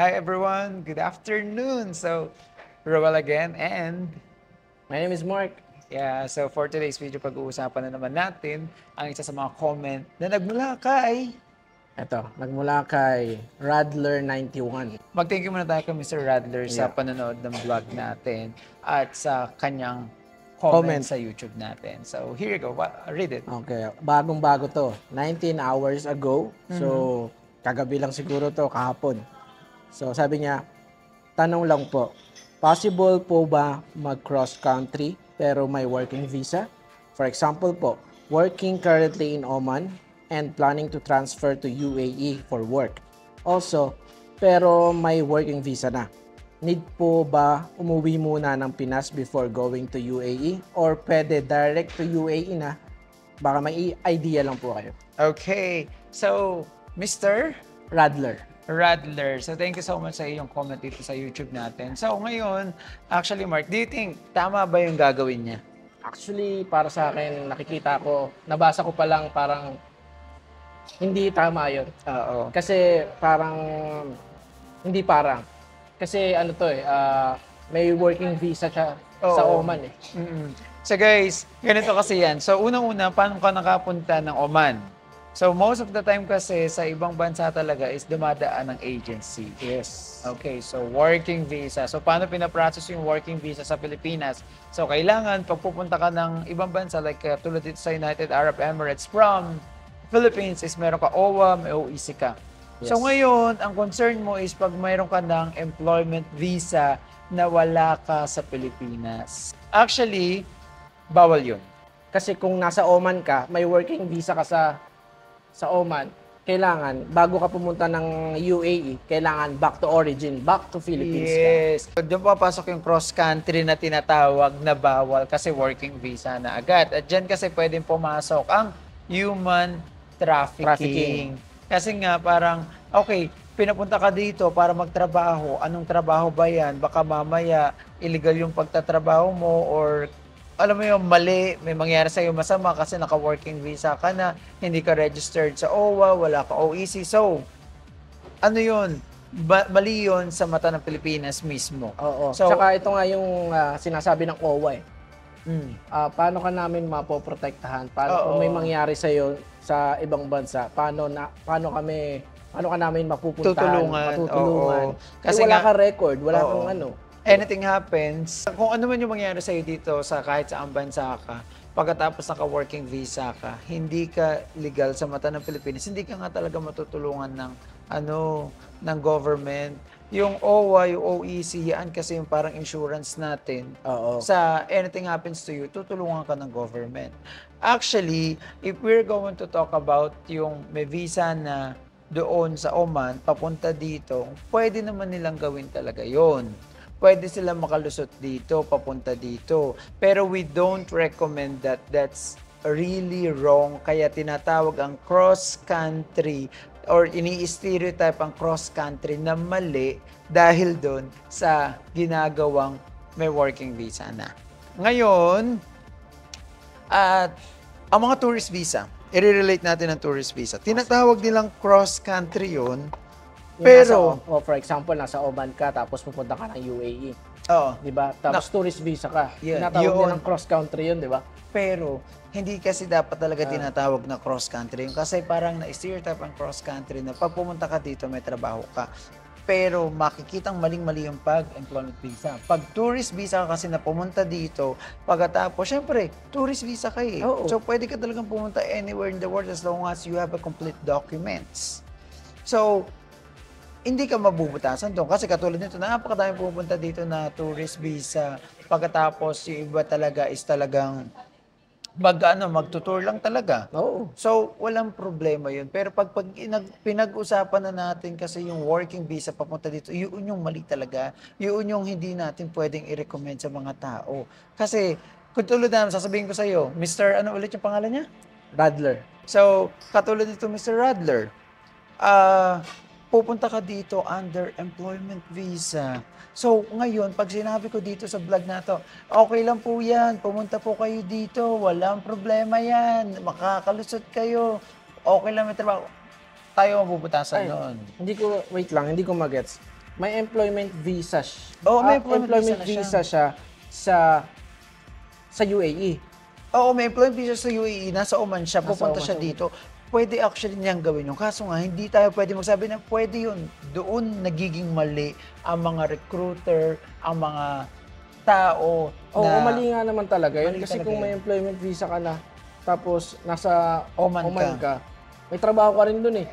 Hi everyone, good afternoon. Roel again and My name is Mark. yeah, so for today's video pag-uusapan na naman natin ang isa sa mga comment na nagmula kay Ito, nagmula kay Radler91. mag-thank you muna tayo kay Mr. Radler sa Yeah. panonood ng vlog natin at sa kanyang comment Comment. sa YouTube natin. So here you go, read it. Okay, bagong-bago to. 19 hours ago. So, kagabi lang siguro to, kahapon. So, sabi niya, tanong lang po, possible po ba mag-cross country pero may working visa? For example po, working currently in Oman and planning to transfer to UAE for work. Also, pero may working visa na. Need po ba umuwi muna ng Pinas before going to UAE? Or pwede direct to UAE na? Baka may idea lang po kayo. Okay, so Mr. Radler. Radler. So thank you so much sa iyong comment dito sa YouTube natin. So ngayon, actually Mark, do you think tama ba yung gagawin niya? Actually, para sa akin, nakikita ko, nabasa ko pa lang parang hindi tama yun. Oo. Kasi parang, hindi parang. Kasi ano to may working visa siya sa Oo. Oman eh. Mm-mm. So guys, ganito kasi yan. So unang-una, paano ka nakapunta ng Oman? So most of the time kasi sa ibang bansa talaga is dumadaan ng agency. Yes. Okay, so working visa. So paano pinaprocess yung working visa sa Pilipinas? So kailangan pag pupunta ka ng ibang bansa like tulad dito sa United Arab Emirates from Philippines is meron ka OWA, may OEC ka. So Yes. ngayon, ang concern mo is pag mayroon ka ng employment visa na wala ka sa Pilipinas. Actually, bawal yun. Kasi kung nasa Oman ka, may working visa ka sa Oman, kailangan, bago ka pumunta ng UAE, kailangan back to origin, back to Philippines ka. Yes. Doon papasok yung cross-country na tinatawag na bawal kasi working visa na agad. At dyan kasi pwedeng pumasok ang human trafficking. Kasi nga parang, okay, pinapunta ka dito para magtrabaho. Anong trabaho ba yan? Baka mamaya illegal yung pagtatrabaho mo or alam mo yung mali, may mangyari sa'yo masama kasi naka-working visa ka na, hindi ka registered sa OWA, wala ka OEC. So, ano yun? Mali yun sa mata ng Pilipinas mismo. Oo. So, Tsaka ito nga yung sinasabi ng OWA eh. mm, Paano ka namin mapoprotektahan? Paano Oo. kung may mangyari sa iyo sa ibang bansa? Paano ka namin mapupuntahan, tutulungan. matutulungan? Oo. Kasi wala kang record, wala oo. kang ano. Anything happens, kung ano man yung mangyari sa'yo dito sa kahit saang bansa ka, pagkatapos naka-working visa ka, hindi ka legal sa mata ng Pilipinas, hindi ka nga talaga matutulungan ng ng government. Yung OWA, yung OEC, yan kasi yung parang insurance natin. Oo. Sa anything happens to you, tutulungan ka ng government. Actually, if we're going to talk about yung may visa na doon sa Oman, papunta dito, pwede naman nilang gawin talaga yon. Pwede sila makalusot dito, papunta dito. Pero we don't recommend that. That's really wrong. Kaya tinatawag ang cross-country or ini-stereotype ang cross-country na mali dahil doon sa ginagawang may working visa na. Ngayon, at ang mga tourist visa, i-relate natin ang tourist visa. Tinatawag nilang cross-country yun. Yung Pero, for example, nasa Oman ka tapos pupunta ka ng UAE, oo, 'di ba? Tapos tourist visa ka. Yeah, Tinatawag yun. nilang cross country 'yun, 'di ba? pero hindi kasi dapat talaga tinatawag na cross-country. Yung kasi parang na-stereotype ang cross-country na pag pumunta ka dito, may trabaho ka. Pero makikitang maling-mali yung pag-employment visa. Pag tourist visa ka kasi na pumunta dito, pagkatapos, syempre, tourist visa ka eh. Oo. So, pwede ka talagang pumunta anywhere in the world as long as you have a complete documents. So, hindi ka mabubutasan doon. Kasi katulad nito, napakadaming pupunta dito na tourist visa. Pagkatapos, yung iba talaga is talagang magtutour lang talaga. Oo. So, walang problema yun. Pero pag pinag-usapan na natin kasi yung working visa papunta dito, yun yung mali talaga. Yun yung hindi natin pwedeng i-recommend sa mga tao. Kasi, kung tulad na, sasabihin ko sa'yo, Mr. Ano ulit yung pangalan niya? Radler. So, katulad nito, Mr. Radler, pupunta ka dito under employment visa. So, ngayon, pag sinabi ko dito sa vlog na to, okay lang po yan, pumunta po kayo dito, walang problema yan, makakalusot kayo, okay lang may trabaho. Tayo mabubutasan Ay, noon. hindi ko magets. may employment visa May employment visa na siya sa UAE. Oo, may employment visa sa UAE, nasa Oman siya, pupunta Oman siya dito. Pwede actually niyang gawin yun. Kaso nga, hindi tayo pwede magsabi na pwede yun. Doon nagiging mali ang mga recruiter, ang mga tao Oo, na mali nga naman talaga yun. Mali Kasi talaga kung may yun. employment visa ka na, tapos nasa Oman ka, may trabaho ka rin dun eh.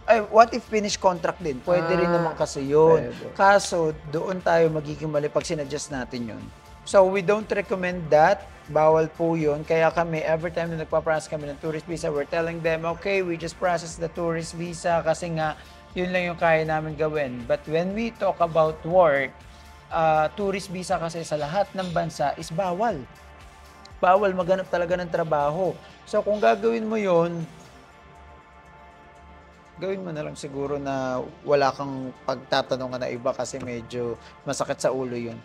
ay, what if finish contract din? Pwede rin naman kasi yun. pwede. Kaso, doon tayo magiging mali pag sinadjust natin yun. So, we don't recommend that. Bawal po yun. Kaya kami, every time na nagpa-process kami ng tourist visa, we're telling them, okay, we just process the tourist visa kasi nga, yun lang yung kaya namin gawin. But when we talk about work, tourist visa kasi sa lahat ng bansa is bawal. Bawal maghanap talaga ng trabaho. So, kung gagawin mo yun, gawin mo na lang siguro na wala kang pagtatanungan na iba kasi medyo masakit sa ulo yun.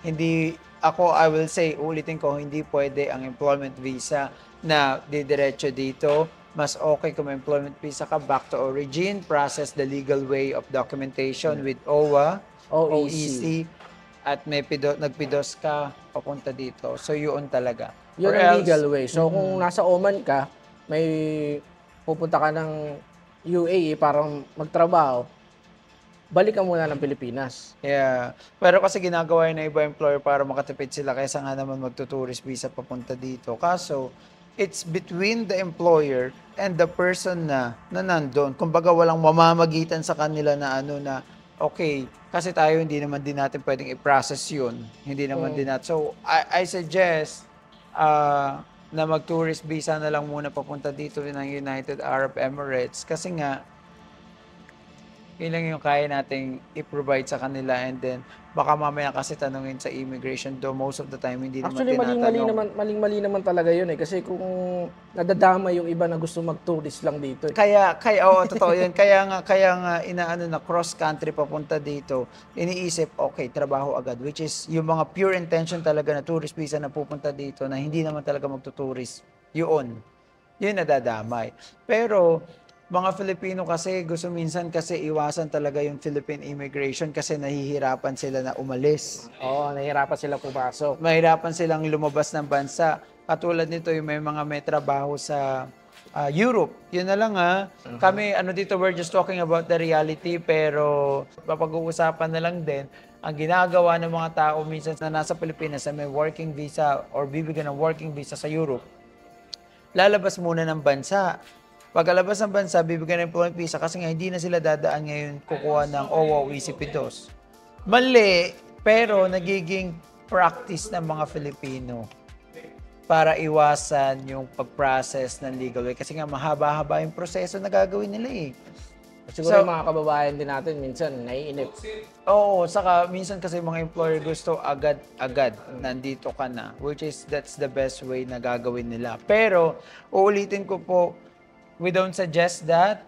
Hindi, ako, I will say, ulitin ko, hindi pwede ang employment visa na didiretso dito. Mas okay kung may employment visa ka, back to origin, process the legal way of documentation with OWA, OEC, at may nagpidos ka, papunta dito. So, yun talaga. Yun ang legal way. So, kung nasa Oman ka, may pupunta ka ng UAE para magtrabaho, balik ka muna ng Pilipinas. Yeah. Pero kasi ginagawa yun na iba employer para makatipid sila kaysa nga naman magtutourist visa papunta dito. Kaso, it's between the employer and the person na nandun. Kumbaga walang mamamagitan sa kanila na okay, kasi tayo hindi naman din natin pwedeng i-process yun. Hindi naman din natin. So, I suggest na mag-tourist visa na lang muna papunta dito ng United Arab Emirates kasi nga yun lang yung kaya nating i-provide sa kanila and then baka mamaya kasi tanungin sa immigration do most of the time hindi Actually, naman tinatanong. maling-mali naman talaga yun eh. Kasi kung nadadama yung iba na gusto mag-tourist lang dito. Kaya oo, totoo yun. Kaya nga inaano na cross country papunta dito, iniisip okay, trabaho agad, which is yung mga pure intention talaga na tourist visa na pupunta dito na hindi naman talaga magtutourist. Yun nadadamay. Pero mga Filipino kasi gusto minsan kasi iwasan talaga yung Philippine immigration kasi nahihirapan sila na umalis. Oo, nahihirapan sila pumasok. Mahirapan silang lumabas ng bansa. Katulad nito yung may trabaho sa Europe. Yun na lang Kami dito we're just talking about the reality pero papag-uusapan na lang din ang ginagawa ng mga tao minsan na nasa Pilipinas na may working visa or bibigyan ng working visa sa Europe. Lalabas muna ng bansa. Pagkalabas ng bansa, bibigyan ng employment visa kasi nga hindi na sila dadaan ngayon kukuha ng OWA o ECP2. Mali, pero nagiging practice ng mga Filipino para iwasan yung pag-process ng legal way. Kasi nga mahaba-haba yung proseso na gagawin nila eh. Siguro yung mga kababayan din natin minsan naiinip. Oo, saka minsan kasi mga employer gusto agad-agad nandito ka na. Which is, that's the best way na gagawin nila. Pero, uulitin ko po, we don't suggest that.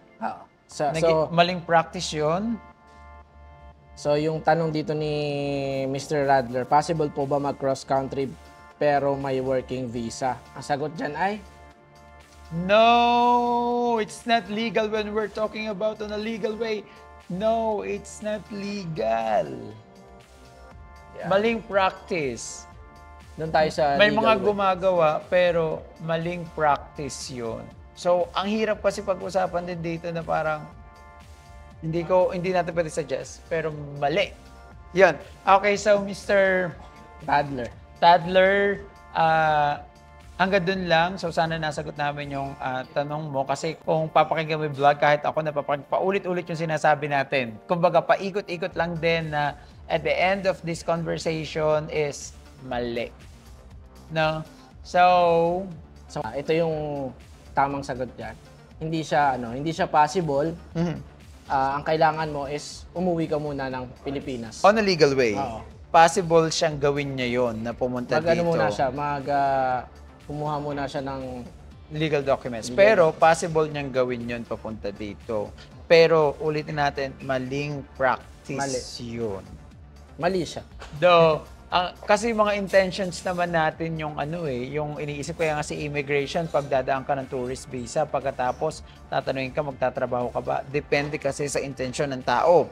Maling practice yun. So, yung tanong dito ni Mr. Radler, possible po ba mag-cross country pero may working visa? Ang sagot dyan ay? No, it's not legal when we're talking about on a legal way. No, it's not legal. Yeah. Maling practice. Doon tayo sa may legal mga way. gumagawa pero maling practice yun. So, ang hirap kasi pag-usapan din dito na parang hindi natin pwede suggest, pero mali. Yan. Okay, so Mr. Tadler, hanggang dun lang. So, sana nasagot namin yung tanong mo. Kasi kung papakinggan mo yung vlog, kahit ako paulit-ulit yung sinasabi natin. Kumbaga, paikot-ikot lang din na at the end of this conversation is mali. No? So, ito yung tamang sagot diyan. Hindi siya possible. Ang kailangan mo is umuwi ka muna ng Pilipinas. On a legal way. Oo. Possible siyang gawin niya yon na pumunta dito. Muna siya, kumuha muna siya ng legal documents. Pero possible niyang gawin yon papunta dito. Pero ulitin natin, maling practice yun. Mali siya. Kasi mga intentions naman natin yung yung iniisip kaya nga si immigration pag dadaan ka ng tourist visa pagkatapos tatanungin ka magtatrabaho ka ba, depende kasi sa intention ng tao.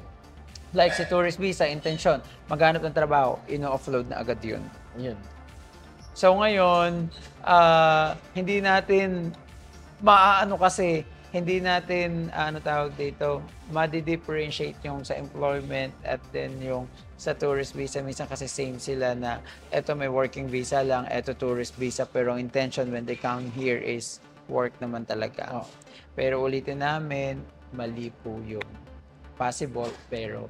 Like si tourist visa, intention, maghanap ng trabaho, ino-offload na agad yun. Yun. So ngayon, hindi natin maaano kasi, hindi natin, ano tawag dito, ma-differentiate yung sa employment at then yung sa tourist visa. Minsan kasi same sila na eto may working visa lang, eto tourist visa, pero ang intention when they come here is work naman talaga. Oh. Pero ulitin namin, mali po yung possible, pero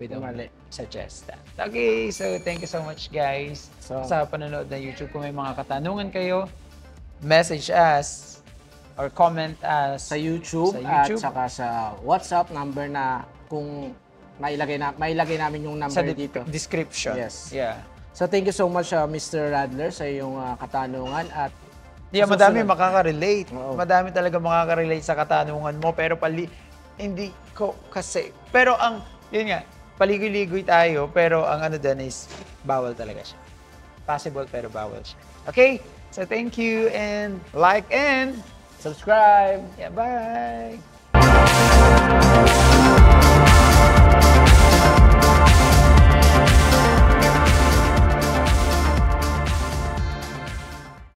we don't Mali. suggest that. Okay, so thank you so much guys sa panonood ng YouTube. Kung may mga katanungan kayo, message us or comment us Sa YouTube, at saka sa WhatsApp number na kung mailagay namin yung number sa dito. description. Yes. Yeah. So thank you so much Mr. Radler sa iyong katanungan at Yeah, sa madami susunod. makaka-relate. Oo. Madami talaga makaka-relate sa katanungan mo, pero hindi ko kasi. Pero yun nga, paligoy-ligoy tayo, pero ang ano dun is, bawal talaga siya. Possible, pero bawal siya. Okay? So thank you, and like, and subscribe. yeah, bye!